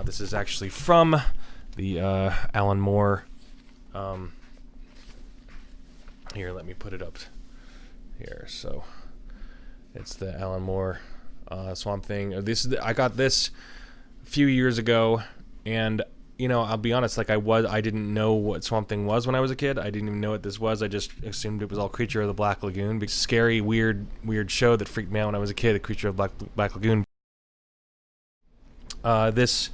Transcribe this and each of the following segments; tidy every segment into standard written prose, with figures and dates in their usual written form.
This is actually from the Alan Moore. Here, let me put it up here. So it's the Alan Moore Swamp Thing. I got this a few years ago, and I'll be honest. Like I didn't know what Swamp Thing was when I was a kid. I didn't even know what this was. I just assumed it was all Creature of the Black Lagoon. Scary, weird show that freaked me out when I was a kid. The Creature of Black Lagoon. This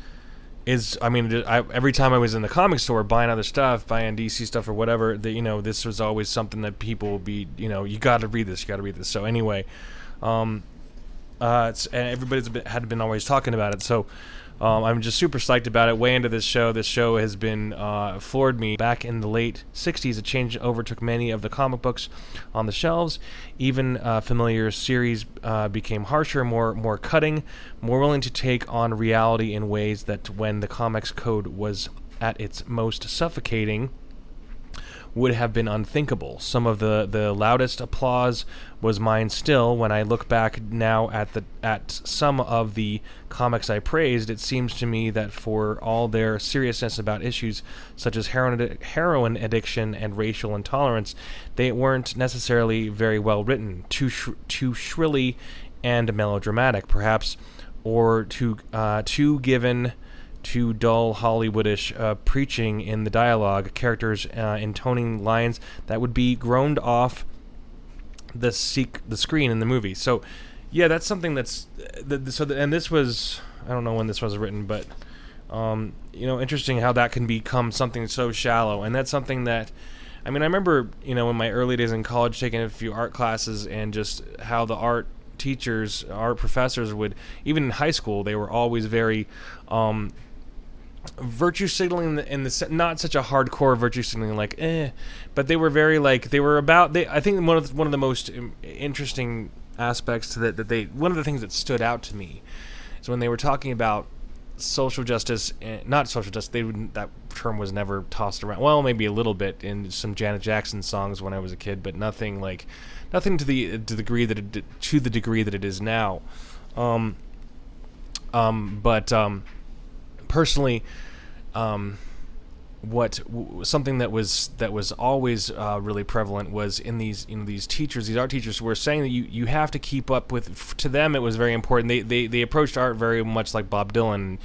is, every time I was in the comic store buying other stuff, buying DC stuff or whatever, this was always something that people would be, you got to read this. So anyway, and everybody's had been always talking about it. So I'm just super psyched about it. Way into this show. This show has been floored me. Back in the late 60s, a change overtook many of the comic books on the shelves. Even familiar series became harsher, more cutting, more willing to take on reality in ways that when the comics code was at its most suffocating would have been unthinkable. Some of the loudest applause was mine still. When I look back now at some of the comics I praised, it seems to me that for all their seriousness about issues such as heroin addiction and racial intolerance, they weren't necessarily very well written, too shrilly and melodramatic, perhaps, or too given to dull Hollywoodish preaching in the dialogue, characters intoning lines that would be groaned off the screen in the movie. So, yeah, that's something that's and this was, I don't know when this was written, but interesting how that can become something so shallow, and that's something that, I remember in my early days in college taking a few art classes and just how the art professors would, even in high school, they were always very virtue signaling in the not such a hardcore virtue signaling but they were very I think one of the most interesting aspects to that one of the things that stood out to me is when they were talking about social justice, not social justice. That term was never tossed around. Well, maybe a little bit in some Janet Jackson songs when I was a kid, but nothing to the degree that it is now. Personally, something that was always really prevalent was in these these art teachers were saying that you have to keep up with. To them, it was very important. They approached art very much like Bob Dylan.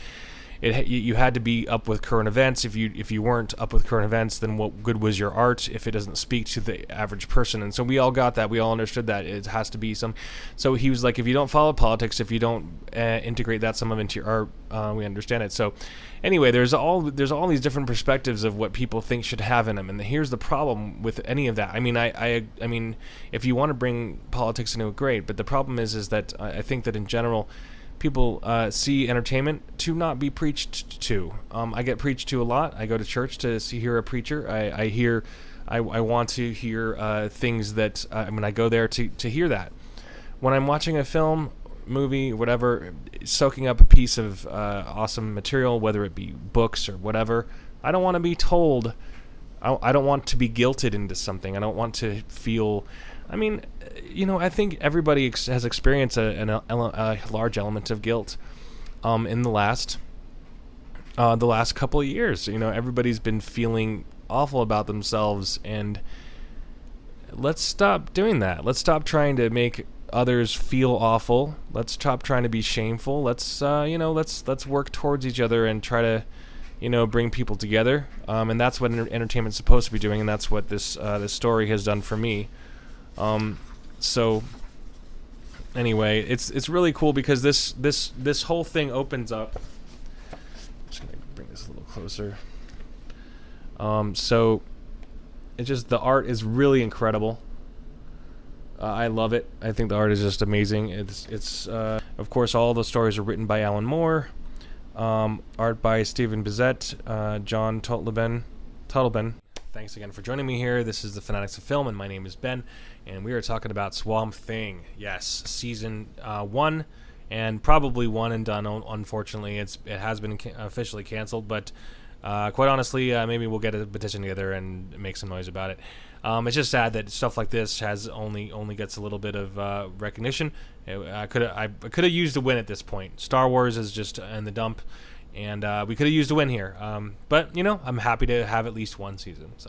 You had to be up with current events. If you weren't up with current events, then what good was your art if it doesn't speak to the average person? And so we all got that. We all understood that it has to be some. So he was like, if you don't follow politics, if you don't integrate that some of into your art, we understand it. So anyway, there's all these different perspectives of what people think should have in them, and here's the problem with any of that. I mean, if you want to bring politics into it, great. But the problem is that I think that in general, people see entertainment to not be preached to. I get preached to a lot. I go to church to hear a preacher. I want to hear things that I go there to hear that. When I'm watching a film, movie, whatever, soaking up a piece of awesome material, whether it be books or whatever, I don't want to be told. I don't want to be guilted into something. I don't want to feel. I think everybody has experienced a large element of guilt in the last couple of years. Everybody's been feeling awful about themselves, and let's stop doing that. Let's stop trying to make others feel awful. Let's stop trying to be shameful. Let's work towards each other and try to bring people together. And that's what entertainment's supposed to be doing, and that's what this story has done for me. So anyway, it's really cool because this whole thing opens up. I'm just gonna bring this a little closer. So it's just, the art is really incredible. I love it. I think the art is just amazing. It's of course, all the stories are written by Alan Moore. Art by Stephen Bissett, John Tuttleben. Thanks again for joining me here. This is the Fanatics of Film, and my name is Ben, and we are talking about Swamp Thing. Yes, season 1, and probably one and done. Unfortunately, it has been officially canceled, but quite honestly, maybe we'll get a petition together and make some noise about it. It's just sad that stuff like this has only gets a little bit of recognition. I could have used a win at this point. Star Wars is just in the dump. And we could have used a win here. But, you know, I'm happy to have at least one season. So.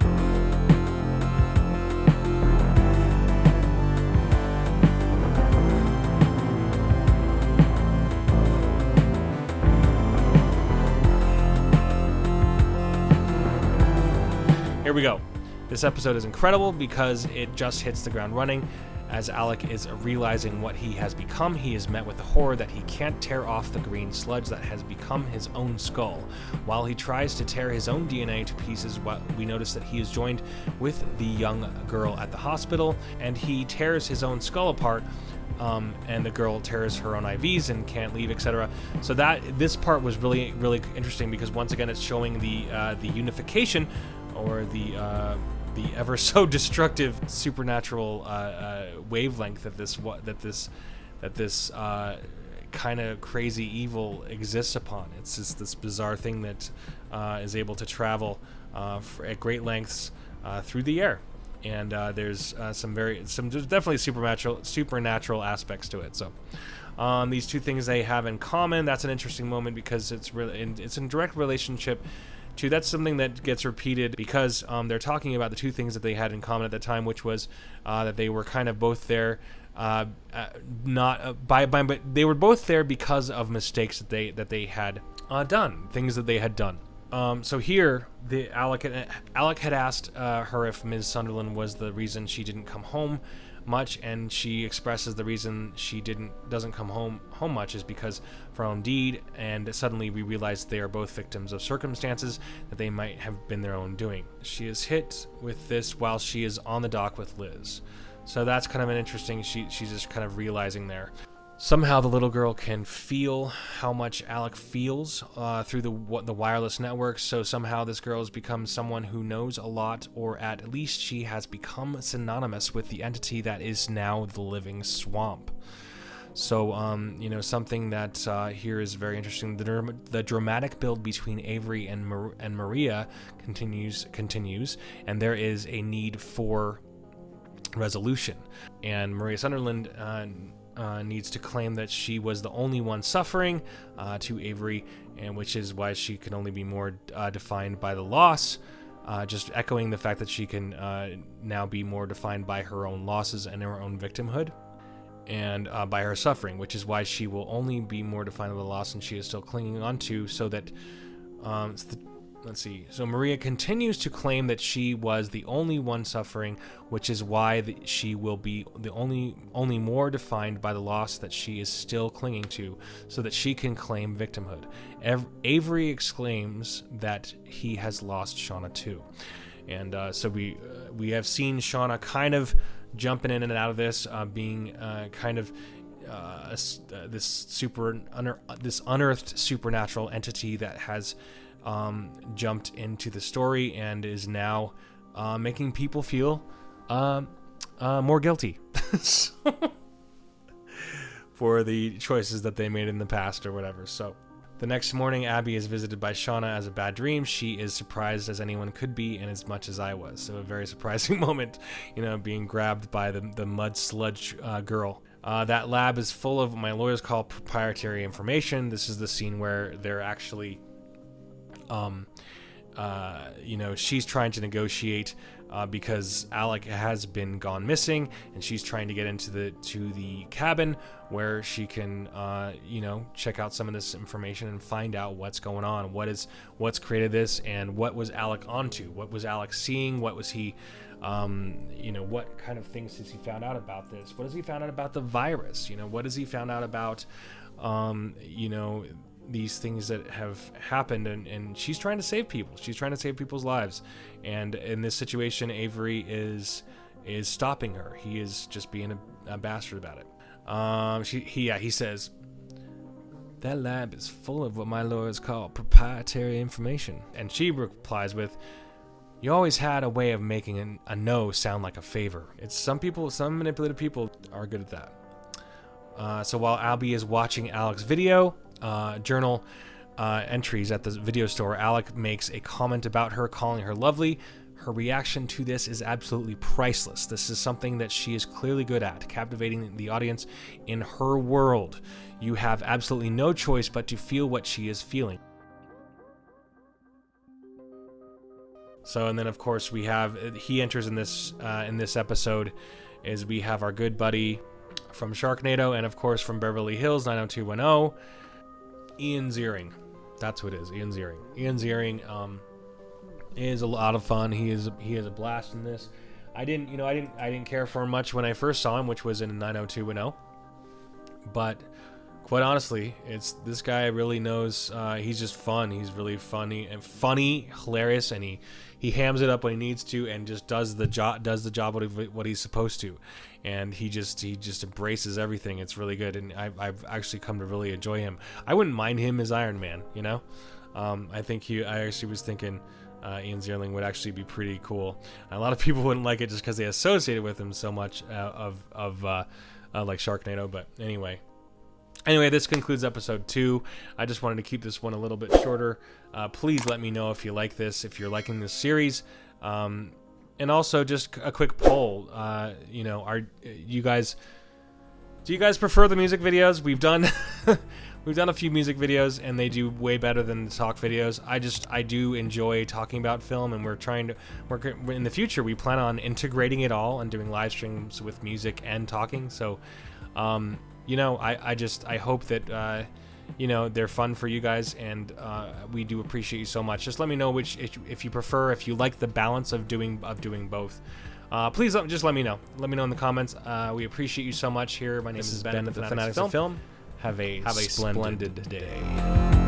Here we go. This episode is incredible because it just hits the ground running. As Alec is realizing what he has become, he is met with the horror that he can't tear off the green sludge that has become his own skull. While he tries to tear his own DNA to pieces, we notice that he is joined with the young girl at the hospital, and he tears his own skull apart, and the girl tears her own IVs and can't leave, etc. So this part was really, really interesting because once again it's showing the unification, or the ever so destructive supernatural wavelength that this kind of crazy evil exists upon. It's just this bizarre thing that is able to travel at great lengths through the air, and there's there's definitely supernatural aspects to it. So these two things they have in common. That's an interesting moment because it's in direct relationship. That's something that gets repeated because they're talking about the two things that they had in common at the time, which was that they were kind of both there, but they were both there because of mistakes that they had done, things that they had done. So here, Alec had asked her if Ms. Sunderland was the reason she didn't come home much, and she expresses the reason she doesn't come home much is because of her own deed, and suddenly we realize they are both victims of circumstances that they might have been their own doing. She is hit with this while she is on the dock with Liz. So that's kind of an interesting, she's just kind of realizing there. Somehow the little girl can feel how much Alec feels through the wireless network, so somehow this girl has become someone who knows a lot, or at least she has become synonymous with the entity that is now the living swamp. So, something that here is very interesting. The dramatic build between Avery and Maria continues, and there is a need for resolution. And Maria Sunderland needs to claim that she was the only one suffering to Avery, and which is why she can only be more defined by the loss, just echoing the fact that she can now be more defined by her own losses and her own victimhood, and by her suffering, which is why she will only be more defined by the loss, and she is still clinging on to, so that let's see. So Maria continues to claim that she was the only one suffering, which is why she will be the only more defined by the loss that she is still clinging to, so that she can claim victimhood. Avery exclaims that he has lost Shauna too, and so we have seen Shauna kind of jumping in and out of this, being kind of this unearthed supernatural entity that has jumped into the story and is now making people feel more guilty for the choices that they made in the past or whatever. So the next morning, Abby is visited by Shauna as a bad dream. She is surprised as anyone could be, and as much as I was. So a very surprising moment, being grabbed by the mud sludge girl. That lab is full of what my lawyers call proprietary information. This is the scene where they're actually she's trying to negotiate because Alec has been gone missing, and she's trying to get into the cabin where she can check out some of this information and find out what's going on, what's created this, and what was Alec onto, what was Alec seeing, what was he what kind of things has he found out about this, what has he found out about the virus, what has he found out about these things that have happened, and she's trying to save people. She's trying to save people's lives, and in this situation, Avery is stopping her. He is just being a bastard about it. He says that lab is full of what my lawyers call proprietary information, and she replies with, "You always had a way of making a no sound like a favor." It's some manipulative people are good at that. So while Abby is watching Alec's video journal entries at the video store, Alec makes a comment about her, calling her lovely. Her reaction to this is absolutely priceless. This is something that she is clearly good at, captivating the audience in her world. You have absolutely no choice but to feel what she is feeling. So, and then of course he enters in this episode, is we have our good buddy from Sharknado, and of course from Beverly Hills 90210, Ian Ziering. That's who it is, Ian Ziering. Ian Ziering is a lot of fun. He is a blast in this. I didn't care for him much when I first saw him, which was in 90210. But quite honestly, this guy really knows. He's just fun. He's really funny, hilarious, and he hams it up when he needs to, and just does the job what he's supposed to, and he just embraces everything. It's really good, and I've actually come to really enjoy him. I wouldn't mind him as Iron Man, you know. I actually was thinking Ian Ziering would actually be pretty cool. And a lot of people wouldn't like it just because they associated with him so much like Sharknado. But anyway, this concludes episode 2. I just wanted to keep this one a little bit shorter. Please let me know if you like this, if you're liking this series. And also just a quick poll. Do you guys prefer the music videos? We've done a few music videos, and they do way better than the talk videos. I do enjoy talking about film, and we're trying to work in the future. We plan on integrating it all and doing live streams with music and talking. So, I hope that they're fun for you guys, and we do appreciate you so much. Just let me know if you like the balance of doing both. Please just let me know. Let me know in the comments. We appreciate you so much here. My name is Ben, the Fanatics of Film. Have a splendid day.